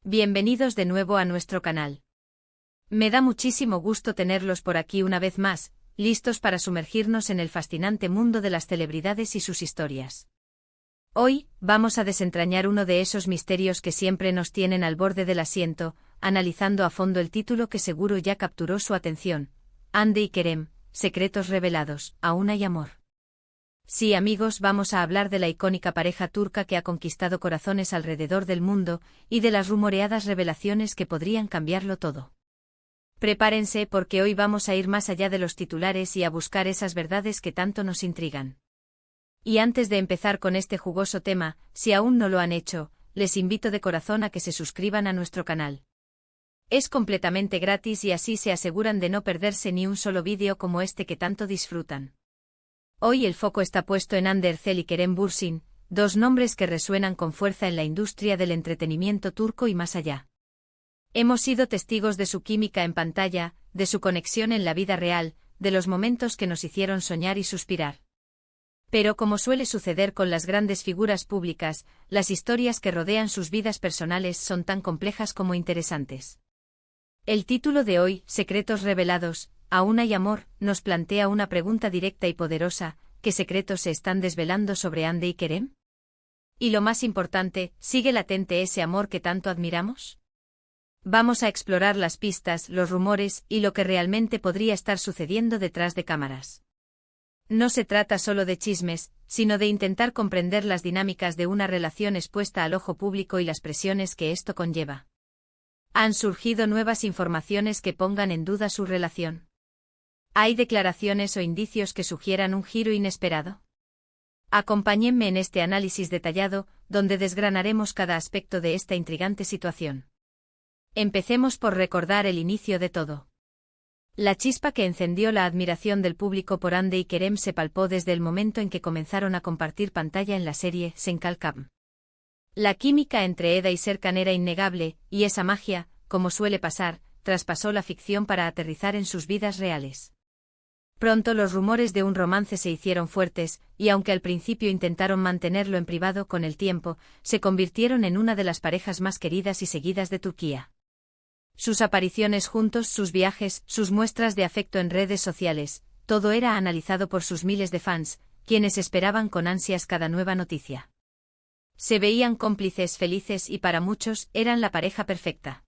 Bienvenidos de nuevo a nuestro canal. Me da muchísimo gusto tenerlos por aquí una vez más, listos para sumergirnos en el fascinante mundo de las celebridades y sus historias. Hoy, vamos a desentrañar uno de esos misterios que siempre nos tienen al borde del asiento, analizando a fondo el título que seguro ya capturó su atención: Hande y Kerem, secretos revelados, aún hay amor. Sí, amigos, vamos a hablar de la icónica pareja turca que ha conquistado corazones alrededor del mundo, y de las rumoreadas revelaciones que podrían cambiarlo todo. Prepárense porque hoy vamos a ir más allá de los titulares y a buscar esas verdades que tanto nos intrigan. Y antes de empezar con este jugoso tema, si aún no lo han hecho, les invito de corazón a que se suscriban a nuestro canal. Es completamente gratis y así se aseguran de no perderse ni un solo vídeo como este que tanto disfrutan. Hoy el foco está puesto en Hande Erçel y Kerem Bürsin, dos nombres que resuenan con fuerza en la industria del entretenimiento turco y más allá. Hemos sido testigos de su química en pantalla, de su conexión en la vida real, de los momentos que nos hicieron soñar y suspirar. Pero como suele suceder con las grandes figuras públicas, las historias que rodean sus vidas personales son tan complejas como interesantes. El título de hoy, Secretos revelados, aún hay amor, nos plantea una pregunta directa y poderosa: ¿qué secretos se están desvelando sobre Hande y Kerem? Y lo más importante, ¿sigue latente ese amor que tanto admiramos? Vamos a explorar las pistas, los rumores y lo que realmente podría estar sucediendo detrás de cámaras. No se trata solo de chismes, sino de intentar comprender las dinámicas de una relación expuesta al ojo público y las presiones que esto conlleva. ¿Han surgido nuevas informaciones que pongan en duda su relación? ¿Hay declaraciones o indicios que sugieran un giro inesperado? Acompáñenme en este análisis detallado, donde desgranaremos cada aspecto de esta intrigante situación. Empecemos por recordar el inicio de todo. La chispa que encendió la admiración del público por Hande y Kerem se palpó desde el momento en que comenzaron a compartir pantalla en la serie Sen Kalkam. La química entre Eda y Serkan era innegable, y esa magia, como suele pasar, traspasó la ficción para aterrizar en sus vidas reales. Pronto los rumores de un romance se hicieron fuertes, y aunque al principio intentaron mantenerlo en privado, con el tiempo, se convirtieron en una de las parejas más queridas y seguidas de Turquía. Sus apariciones juntos, sus viajes, sus muestras de afecto en redes sociales, todo era analizado por sus miles de fans, quienes esperaban con ansias cada nueva noticia. Se veían cómplices felices y para muchos eran la pareja perfecta.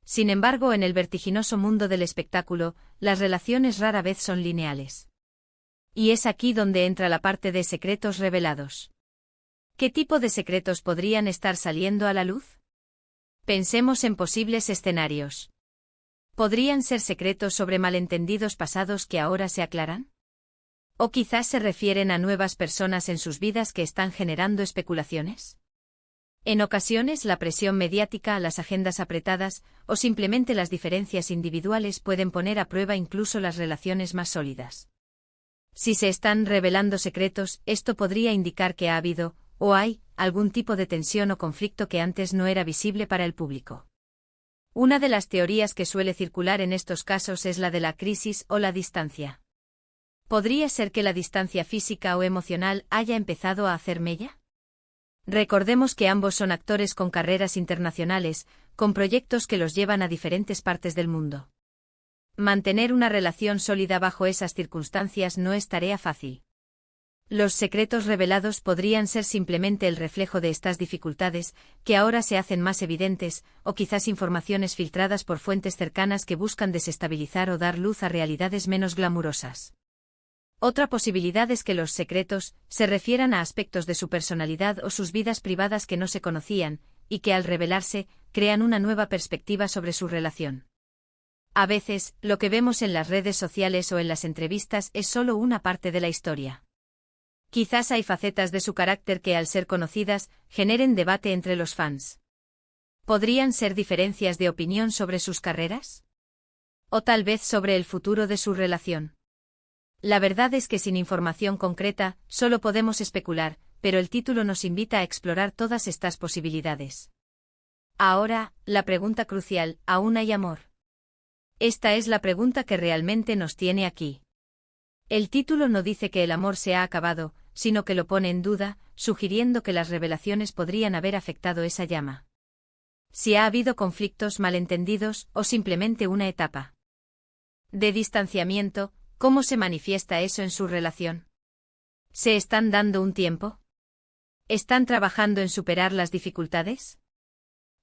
Sin embargo, en el vertiginoso mundo del espectáculo, las relaciones rara vez son lineales. Y es aquí donde entra la parte de secretos revelados. ¿Qué tipo de secretos podrían estar saliendo a la luz? Pensemos en posibles escenarios. ¿Podrían ser secretos sobre malentendidos pasados que ahora se aclaran? ¿O quizás se refieren a nuevas personas en sus vidas que están generando especulaciones? En ocasiones la presión mediática, las agendas apretadas, o simplemente las diferencias individuales pueden poner a prueba incluso las relaciones más sólidas. Si se están revelando secretos, esto podría indicar que ha habido, o hay, algún tipo de tensión o conflicto que antes no era visible para el público. Una de las teorías que suele circular en estos casos es la de la crisis o la distancia. ¿Podría ser que la distancia física o emocional haya empezado a hacer mella? Recordemos que ambos son actores con carreras internacionales, con proyectos que los llevan a diferentes partes del mundo. Mantener una relación sólida bajo esas circunstancias no es tarea fácil. Los secretos revelados podrían ser simplemente el reflejo de estas dificultades, que ahora se hacen más evidentes, o quizás informaciones filtradas por fuentes cercanas que buscan desestabilizar o dar luz a realidades menos glamurosas. Otra posibilidad es que los secretos se refieran a aspectos de su personalidad o sus vidas privadas que no se conocían, y que al revelarse, crean una nueva perspectiva sobre su relación. A veces, lo que vemos en las redes sociales o en las entrevistas es solo una parte de la historia. Quizás hay facetas de su carácter que, al ser conocidas, generen debate entre los fans. ¿Podrían ser diferencias de opinión sobre sus carreras? ¿O tal vez sobre el futuro de su relación? La verdad es que sin información concreta, solo podemos especular, pero el título nos invita a explorar todas estas posibilidades. Ahora, la pregunta crucial: ¿aún hay amor? Esta es la pregunta que realmente nos tiene aquí. El título no dice que el amor se ha acabado, sino que lo pone en duda, sugiriendo que las revelaciones podrían haber afectado esa llama. Si ha habido conflictos, malentendidos o simplemente una etapa de distanciamiento, ¿cómo se manifiesta eso en su relación? ¿Se están dando un tiempo? ¿Están trabajando en superar las dificultades?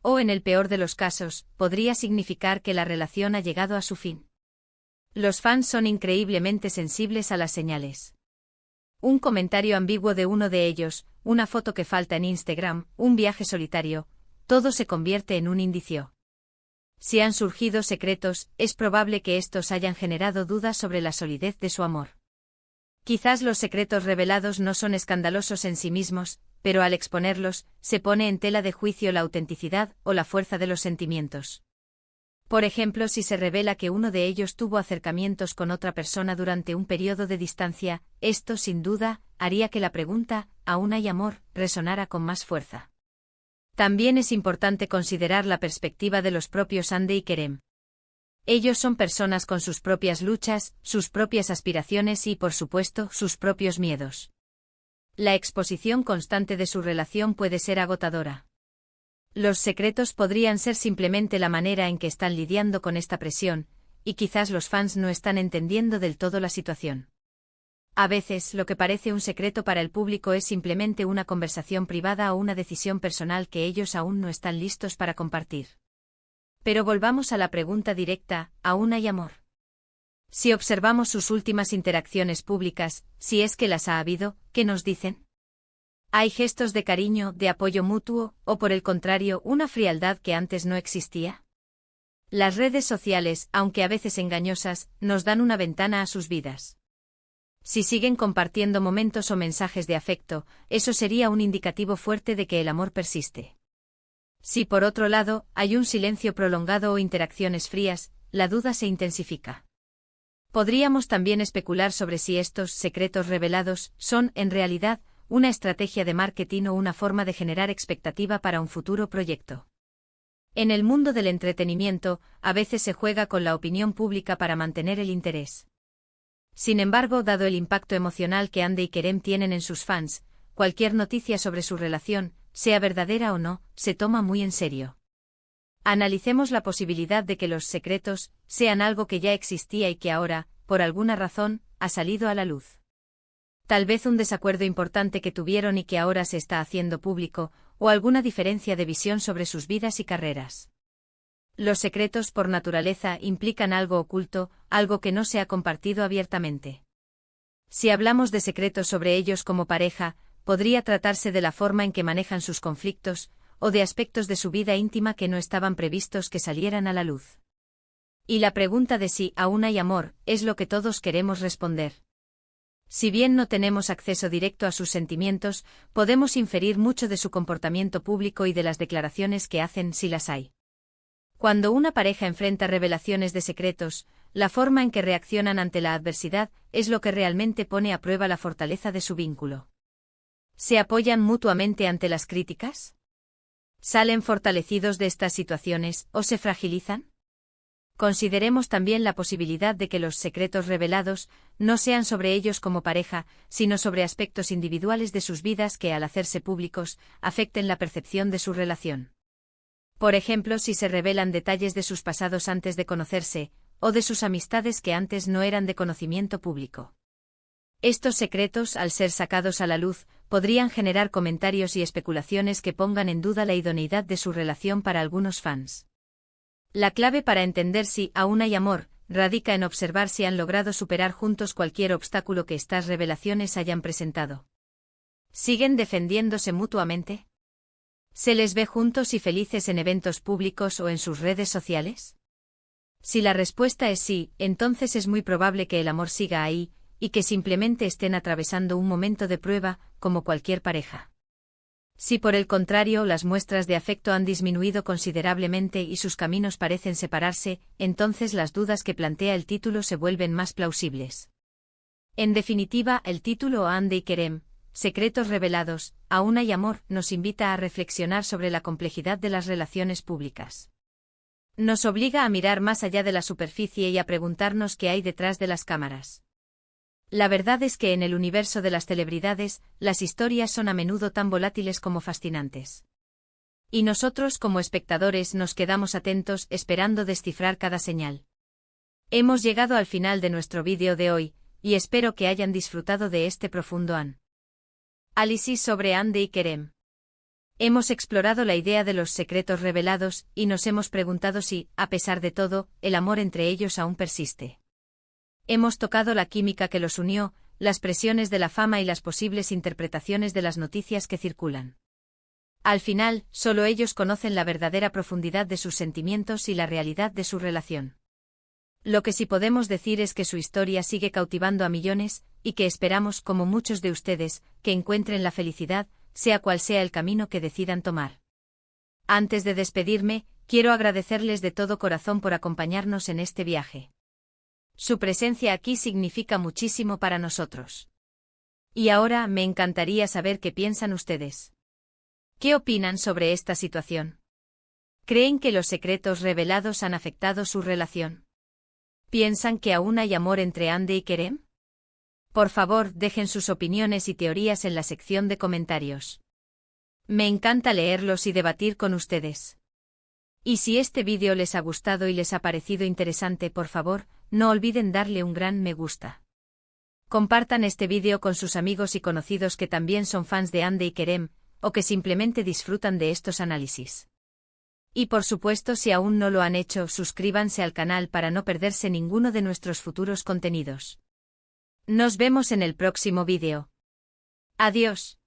O, en el peor de los casos, podría significar que la relación ha llegado a su fin. Los fans son increíblemente sensibles a las señales. Un comentario ambiguo de uno de ellos, una foto que falta en Instagram, un viaje solitario, todo se convierte en un indicio. Si han surgido secretos, es probable que estos hayan generado dudas sobre la solidez de su amor. Quizás los secretos revelados no son escandalosos en sí mismos, pero al exponerlos, se pone en tela de juicio la autenticidad o la fuerza de los sentimientos. Por ejemplo, si se revela que uno de ellos tuvo acercamientos con otra persona durante un periodo de distancia, esto, sin duda, haría que la pregunta, ¿aún hay amor?, resonara con más fuerza. También es importante considerar la perspectiva de los propios Andy y Kerem. Ellos son personas con sus propias luchas, sus propias aspiraciones y, por supuesto, sus propios miedos. La exposición constante de su relación puede ser agotadora. Los secretos podrían ser simplemente la manera en que están lidiando con esta presión, y quizás los fans no están entendiendo del todo la situación. A veces, lo que parece un secreto para el público es simplemente una conversación privada o una decisión personal que ellos aún no están listos para compartir. Pero volvamos a la pregunta directa, ¿aún hay amor? Si observamos sus últimas interacciones públicas, si es que las ha habido, ¿qué nos dicen? ¿Hay gestos de cariño, de apoyo mutuo, o por el contrario, una frialdad que antes no existía? Las redes sociales, aunque a veces engañosas, nos dan una ventana a sus vidas. Si siguen compartiendo momentos o mensajes de afecto, eso sería un indicativo fuerte de que el amor persiste. Si por otro lado, hay un silencio prolongado o interacciones frías, la duda se intensifica. Podríamos también especular sobre si estos secretos revelados son, en realidad, una estrategia de marketing o una forma de generar expectativa para un futuro proyecto. En el mundo del entretenimiento, a veces se juega con la opinión pública para mantener el interés. Sin embargo, dado el impacto emocional que Andy y Kerem tienen en sus fans, cualquier noticia sobre su relación, sea verdadera o no, se toma muy en serio. Analicemos la posibilidad de que los secretos sean algo que ya existía y que ahora, por alguna razón, ha salido a la luz. Tal vez un desacuerdo importante que tuvieron y que ahora se está haciendo público, o alguna diferencia de visión sobre sus vidas y carreras. Los secretos por naturaleza implican algo oculto, algo que no se ha compartido abiertamente. Si hablamos de secretos sobre ellos como pareja, podría tratarse de la forma en que manejan sus conflictos, o de aspectos de su vida íntima que no estaban previstos que salieran a la luz. Y la pregunta de si aún hay amor, es lo que todos queremos responder. Si bien no tenemos acceso directo a sus sentimientos, podemos inferir mucho de su comportamiento público y de las declaraciones que hacen si las hay. Cuando una pareja enfrenta revelaciones de secretos, la forma en que reaccionan ante la adversidad es lo que realmente pone a prueba la fortaleza de su vínculo. ¿Se apoyan mutuamente ante las críticas? ¿Salen fortalecidos de estas situaciones o se fragilizan? Consideremos también la posibilidad de que los secretos revelados no sean sobre ellos como pareja, sino sobre aspectos individuales de sus vidas que, al hacerse públicos, afecten la percepción de su relación. Por ejemplo, si se revelan detalles de sus pasados antes de conocerse, o de sus amistades que antes no eran de conocimiento público. Estos secretos, al ser sacados a la luz, podrían generar comentarios y especulaciones que pongan en duda la idoneidad de su relación para algunos fans. La clave para entender si aún hay amor radica en observar si han logrado superar juntos cualquier obstáculo que estas revelaciones hayan presentado. ¿Siguen defendiéndose mutuamente? ¿Se les ve juntos y felices en eventos públicos o en sus redes sociales? Si la respuesta es sí, entonces es muy probable que el amor siga ahí, y que simplemente estén atravesando un momento de prueba, como cualquier pareja. Si por el contrario las muestras de afecto han disminuido considerablemente y sus caminos parecen separarse, entonces las dudas que plantea el título se vuelven más plausibles. En definitiva, el título Andy y Kerem, Secretos revelados, aún hay amor, nos invita a reflexionar sobre la complejidad de las relaciones públicas. Nos obliga a mirar más allá de la superficie y a preguntarnos qué hay detrás de las cámaras. La verdad es que en el universo de las celebridades, las historias son a menudo tan volátiles como fascinantes. Y nosotros como espectadores nos quedamos atentos esperando descifrar cada señal. Hemos llegado al final de nuestro vídeo de hoy, y espero que hayan disfrutado de este profundo análisis sobre Hande y Kerem. Hemos explorado la idea de los secretos revelados y nos hemos preguntado si, a pesar de todo, el amor entre ellos aún persiste. Hemos tocado la química que los unió, las presiones de la fama y las posibles interpretaciones de las noticias que circulan. Al final, solo ellos conocen la verdadera profundidad de sus sentimientos y la realidad de su relación. Lo que sí podemos decir es que su historia sigue cautivando a millones, y que esperamos, como muchos de ustedes, que encuentren la felicidad, sea cual sea el camino que decidan tomar. Antes de despedirme, quiero agradecerles de todo corazón por acompañarnos en este viaje. Su presencia aquí significa muchísimo para nosotros. Y ahora me encantaría saber qué piensan ustedes. ¿Qué opinan sobre esta situación? ¿Creen que los secretos revelados han afectado su relación? ¿Piensan que aún hay amor entre Hande y Kerem? Por favor, dejen sus opiniones y teorías en la sección de comentarios. Me encanta leerlos y debatir con ustedes. Y si este vídeo les ha gustado y les ha parecido interesante, por favor, no olviden darle un gran me gusta. Compartan este vídeo con sus amigos y conocidos que también son fans de Hande y Kerem, o que simplemente disfrutan de estos análisis. Y por supuesto, si aún no lo han hecho, suscríbanse al canal para no perderse ninguno de nuestros futuros contenidos. Nos vemos en el próximo vídeo. Adiós.